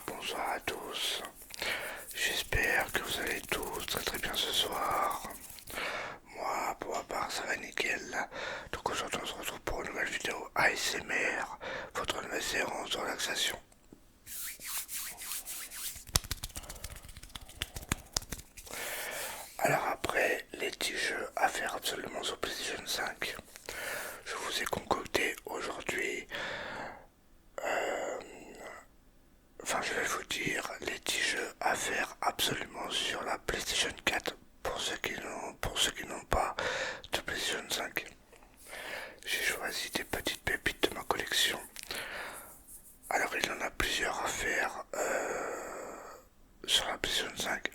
bonsoir à tous. J'espère que vous allez tous très bien ce soir. Moi, pour ma part, ça va nickel. Donc aujourd'hui, on se retrouve pour une nouvelle vidéo ASMR, votre nouvelle séance de relaxation. Alors après les petits jeux à faire absolument sur PlayStation 5, je vous ai concocté aujourd'hui je vais vous dire les 10 jeux à faire absolument sur la PlayStation 4 pour ceux qui n'ont pas de PlayStation 5. J'ai choisi des petites pépites de ma collection. Alors il y en a plusieurs à faire sur la PlayStation 5,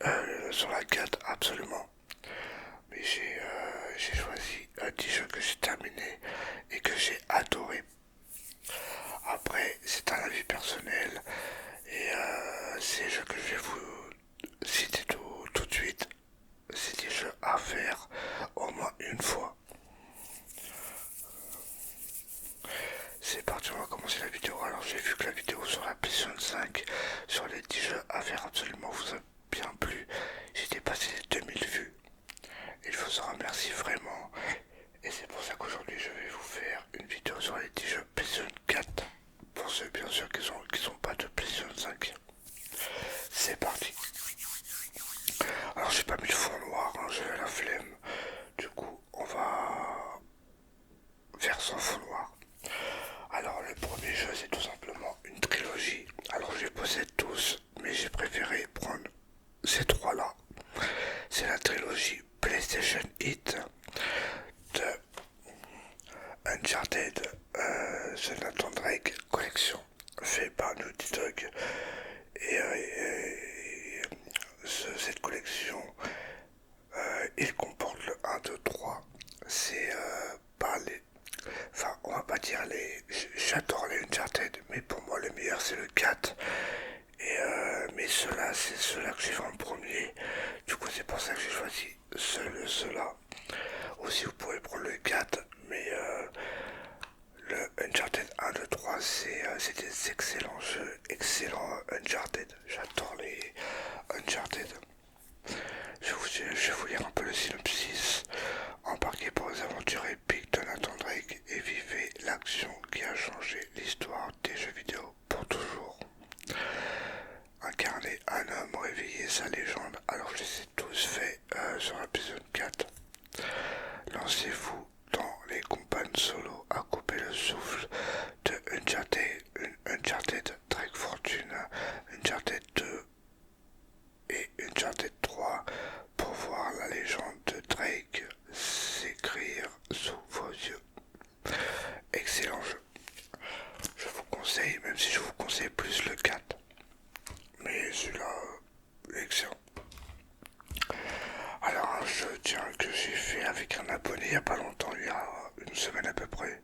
sur la 4 absolument. Mais j'ai choisi 10 jeux que j'ai terminés et que j'ai adoré. Après, c'est un avis personnel et ces jeux que je vais vous citer tout de suite, c'est des jeux à faire au moins une fois. C'est parti, on va commencer la vidéo. Alors j'ai vu que la vidéo sur la PlayStation 5, sur les 10 jeux à faire absolument vous a bien plu. J'ai dépassé les 2000 vues. Et je vous en remercie vraiment. Et c'est pour ça qu'aujourd'hui je vais vous faire une vidéo sur les 10 jeux PlayStation 4. Pour ceux bien sûr qui sont pas de PlayStation 5. C'est parti. Alors j'ai pas mis le fond noir, hein, j'avais la flemme. Du coup on va faire sans fond noir. Alors le premier jeu c'est tout simplement une trilogie. Alors je les possède tous, mais j'ai préféré prendre ces trois là. C'est la trilogie PlayStation Hit de Uncharted, The Nathan Drake Collection, fait par Naughty Dog. Et cette collection, il comporte le 1, 2, 3. C'est pas les... Enfin, on va pas dire les... J'adore les Uncharted, mais pour moi le meilleur c'est le 4. Et mais ceux-là, c'est ceux-là que j'ai fait en premier. Du coup, c'est pour ça que j'ai choisi ceux-là. Aussi, vous pouvez prendre le 4, mais le Uncharted 1, 2, 3, c'est des excellents jeux, excellents Uncharted. J'adore les Uncharted. Je vais vous lire un peu le synopsis. Embarquez pour les aventures épiques de Nathan Drake et vivez l'action qui a changé l'histoire des jeux vidéo pour toujours. Incarner un homme, réveiller sa légende. Alors je les ai tous faits sur l'épisode 4. Lancez-vous dans les campagnes solo à couper le souffle de Uncharted Drake Fortune, Uncharted 2 et Uncharted 3 pour voir la légende de Drake s'écrire sous vos yeux. Excellent jeu. Je vous conseille, même si je vous conseille plus le 4. Mais celui-là, excellent. Alors un jeu tiens, que j'ai fait avec un abonné il n'y a pas longtemps, il y a une semaine à peu près.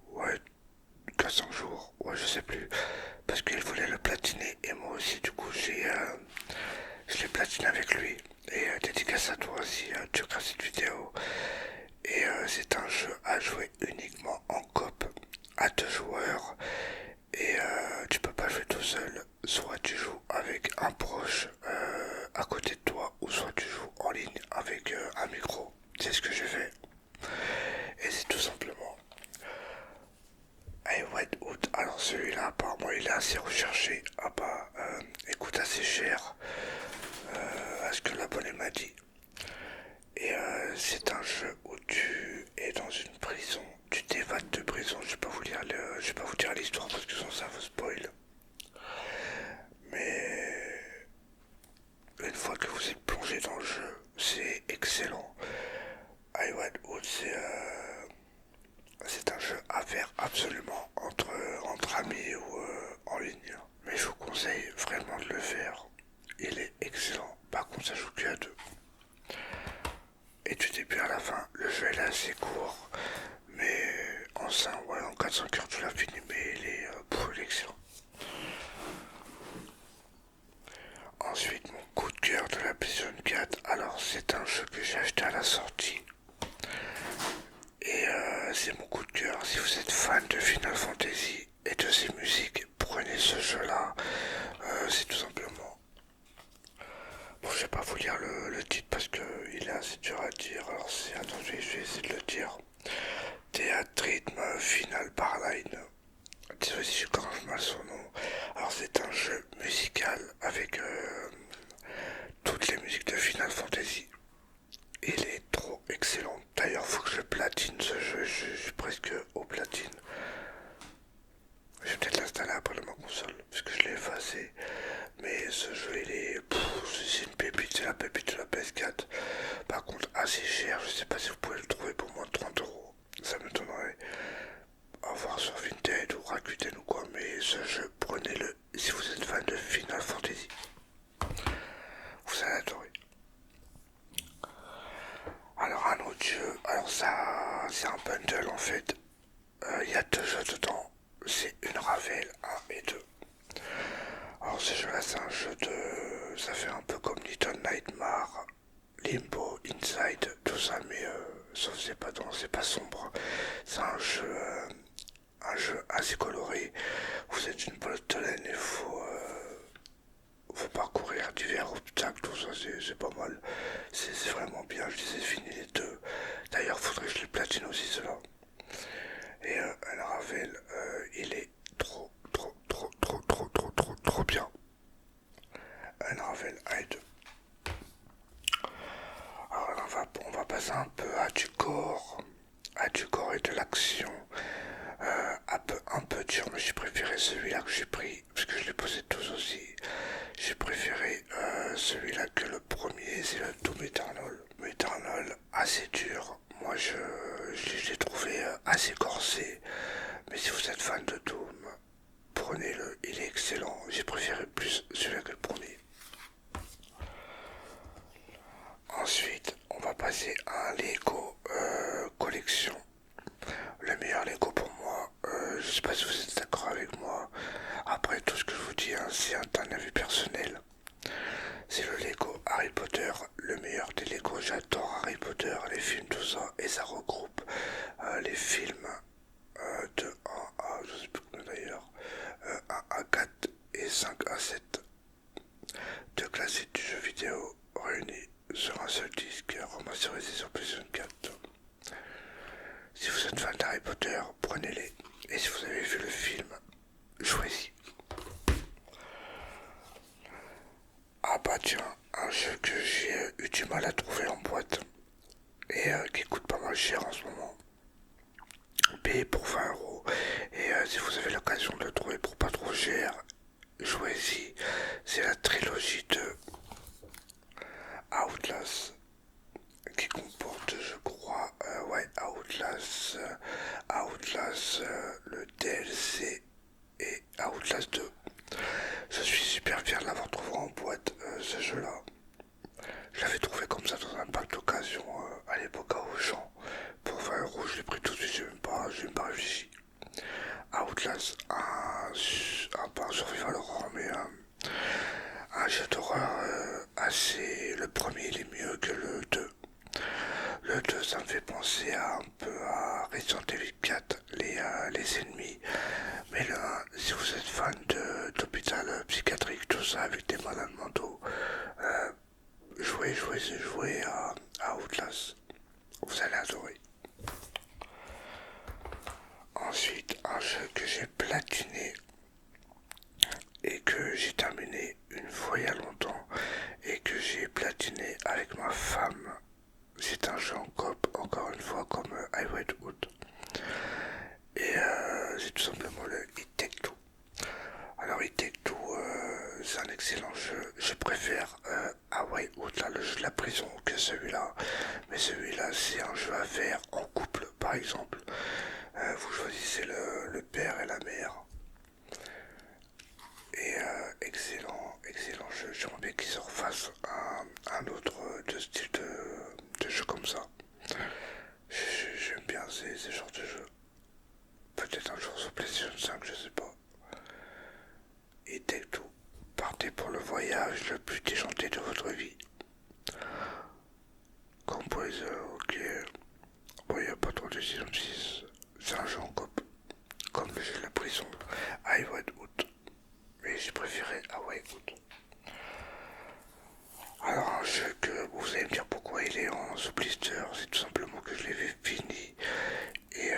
Ouais, 4-5 jours, ouais je sais plus. Parce qu'il voulait le platiner et moi aussi du coup je l'ai platiné avec lui. Et dédicace à toi si tu regardes cette vidéo. Et c'est un jeu à jouer uniquement en coop à 2 joueurs. Et tu peux pas jouer tout seul. Soit tu joues avec un proche à côté de toi, ou soit tu joues en ligne avec un micro. C'est ce que j'ai fait. Et c'est tout simplement Whitewood. Alors celui-là apparemment il est assez recherché. Ah bah écoute, assez cher à ce que l'abonné m'a dit. Et c'est un jeu où tu es dans une prison, tu t'évades de prison. Je vais pas vous dire l'histoire parce que sinon ça vous spoil. Mais une fois que vous êtes plongé dans le jeu, c'est excellent. Highway Wood, c'est un jeu à faire absolument entre amis ou en ligne. Mais je vous conseille vraiment de le faire. Il est excellent. Par contre, ça joue que à 2. Et du début à la fin, le jeu est assez court. Mais en 4-5 heures tu l'as fini, mais il est pour excellent. Ensuite, mon coup de cœur de la PlayStation 4. Alors, c'est un jeu que j'ai acheté à la sortie. Et c'est mon coup de cœur. Si vous êtes fan de Final Fantasy et de ses musiques, prenez ce jeu-là. Jouez-y, je prononce mal son nom. Alors c'est un jeu musical avec toutes les musiques de Final Fantasy. Il est trop excellent. D'ailleurs, faut que je platine ce jeu. Je suis presque au platine. Je vais peut-être l'installer après de ma console, puisque je l'ai effacé. Mais ce jeu, il est... c'est une pépite, c'est la pépite de la PS4. Par contre, assez cher. Je sais pas si vous pouvez le trouver pour moins de 30 €. Ça m'étonnerait. À voir sur Vinted ou Rakuten ou quoi. Mais ce jeu, prenez-le si vous êtes fan de Final Fantasy. Vous allez adorer. Alors un autre jeu, alors ça c'est un bundle en fait. Il y a deux jeux dedans. C'est une Ravel 1 et 2. Alors ce jeu là c'est un jeu de... Ça fait un peu comme Little Nightmare, Limbo, Inside, tout ça, mais sauf c'est pas dans, c'est pas sombre. C'est un jeu assez coloré. Vous êtes une botte de laine et faut parcourir divers obstacles, tout ça, c'est pas mal. C'est vraiment bien, je les ai finis les deux. D'ailleurs, faudrait que je les platine aussi, cela. Et Unravel, il est trop bien. Unravel 1 et 2. Alors on va passer un peu à du corps et de l'action. Un peu dur, mais j'ai préféré celui-là que j'ai pris, parce que je l'ai posé tous aussi. J'ai préféré celui-là que le premier, c'est le Doom Eternal. Eternal, assez dur. Moi, je l'ai trouvé assez corsé. Mais si vous êtes fan de Doom, prenez-le, il est excellent. J'ai préféré plus celui-là que le premier. Ensuite, on va passer à un Lego collection. Le meilleur Lego pour moi, je sais pas si vous êtes d'accord avec moi. Après tout ce que je vous dis, hein, c'est un avis personnel. C'est le Lego Harry Potter, le meilleur des Lego. J'adore Harry Potter, les films, tout ça. Et ça regroupe les films de 1 à, je sais plus combien d'ailleurs, 1 à 4 et 5 à 7. Deux classiques du jeu vidéo réunis sur un seul disque, remasterisé sur PlayStation 4. Si vous êtes fan d'Harry Potter, prenez-les. Et si vous avez vu le film, jouez-y. Ah bah tiens, un jeu que j'ai eu du mal à trouver en boîte et qui coûte pas mal cher en ce moment. Payé pour 20 €. Et si vous avez l'occasion de le trouver pour pas trop cher, jouez-y. C'est la trilogie de Outlast qui comporte, je crois, Outlast, le DLC et Outlast 2. Je suis super fier de l'avoir trouvé en boîte, ce jeu-là. Je l'avais trouvé comme ça dans un pack d'occasion à l'époque à Auchan. Pour 20 €, je l'ai pris tout de suite, j'ai même pas réfléchi. Outlast, pas un survival horror, mais un jeu d'horreur assez... Le premier, il est mieux que le 2. Le 2, ça me fait penser un peu à Resident Evil 4, les ennemis. Mais là, si vous êtes fan d'hôpital psychiatrique, tout ça, avec des malades mentaux, jouez à Outlast. Vous allez adorer. Ensuite, un jeu que j'ai platiné et que j'ai terminé une fois il y a longtemps et que j'ai platiné avec ma femme. C'est un jeu en coop, encore une fois, comme Highway Hood. Et c'est tout simplement le It Take Two. Alors It Take Two, c'est un excellent jeu. Je préfère Highway Hood, là, le jeu de la prison, que celui-là. Mais celui-là, c'est un jeu à faire en couple, par exemple. Vous choisissez le père et la mère. Et excellent jeu. J'aimerais bien qu'ils se refassent un autre de style de jeu comme ça. J'aime bien ces genres de jeux. Peut-être un jour sur PlayStation 5, je sais pas. Et Take Two, partez pour le voyage le plus déjanté de votre vie. Composer, ok. Bon, y a pas trop de décision de 6. C'est un jeu en cop. Comme le jeu de la prison. Highway Hood. Mais j'ai préféré Highway Hood. Alors un jeu que vous allez me dire pourquoi il est en sous-blister, c'est tout simplement que je l'avais fini et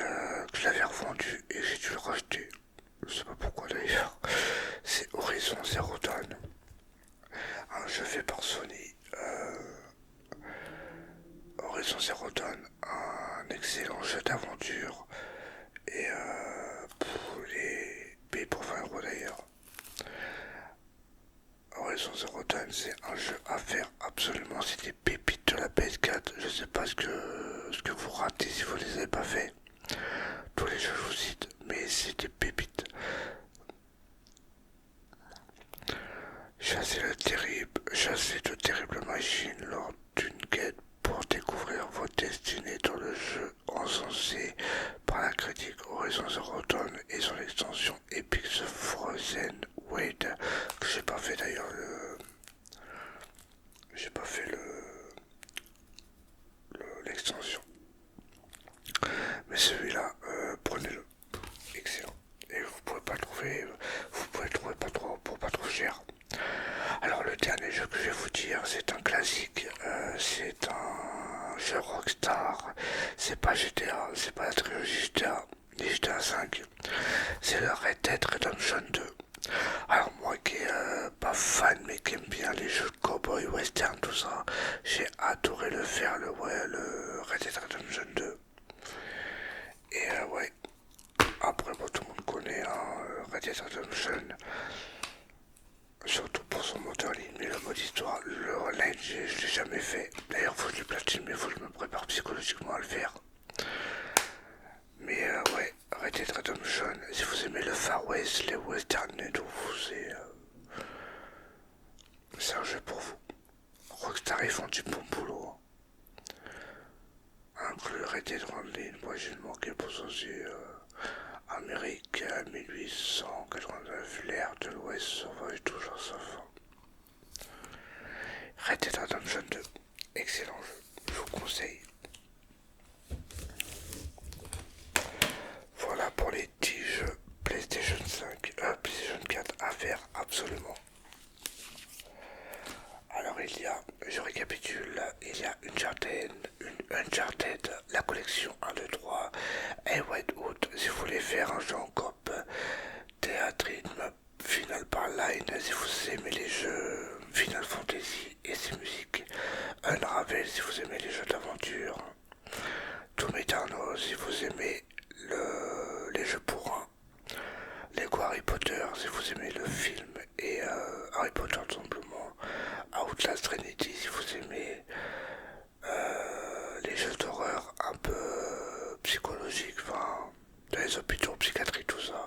que je l'avais revendu et j'ai dû le racheter. Je sais pas Rotten, c'est un jeu à faire absolument. C'est des pépites de la PS4. Je sais pas ce que vous ratez si vous les avez pas fait. Tous les jeux je vous cite, mais c'est des pépites. Chassez de terribles machines lors d'une quête pour découvrir votre destinée dans le jeu encensé par la critique Horizon Zero Dawn et son extension Epic The Frozen Wade, que j'ai pas fait d'ailleurs j'ai pas fait l'extension. Mais celui-là, prenez-le. Excellent. Et vous pouvez le trouver pas trop, pour pas trop cher. Alors le dernier jeu que je vais vous dire, c'est un classique, c'est un jeu Rockstar, c'est pas GTA, c'est pas la trilogie GTA, ni GTA 5, c'est le Red Dead Redemption 2. Alors moi qui est pas fan mais qui aime bien les jeux de cowboy, western, tout ça, j'ai adoré le faire, le Red Dead Redemption 2. Et ouais, après bon, tout le monde connaît Red Dead Redemption, surtout pour son moteur ligne, mais le mode histoire, le online, je l'ai jamais fait. D'ailleurs, faut que je le platine, mais faut que je me prépare psychologiquement à le faire. Mais ouais, Red Dead Redemption, si vous aimez le Far West, les westerns et tout, c'est un jeu pour vous. Rockstar, ils font du bon boulot. Inclus Red Dead Online, moi j'ai manqué pour ça, c'est Amérique 1889, l'ère de l'Ouest sauvage toujours sa fin. Red Dead Redemption 2, excellent jeu, je vous conseille. Voilà pour les 10 jeux PlayStation 5, PlayStation 4 à faire absolument. Alors je récapitule, il y a Uncharted, la collection 1, 2, 3, et Whitewood, si vous voulez faire un jeu en coop, Théâtrisme, Final Line, si vous aimez les jeux Final Fantasy et ses musiques, Unravel, si vous aimez les jeux d'aventure, Doom Eternal, si vous aimez les jeux pour un, Lego Harry Potter, si vous aimez le film et Harry Potter tout simplement, Outlast Trinity, si vous aimez les jeux d'horreur un peu psychologiques, enfin, dans les hôpitaux, psychiatrie, tout ça.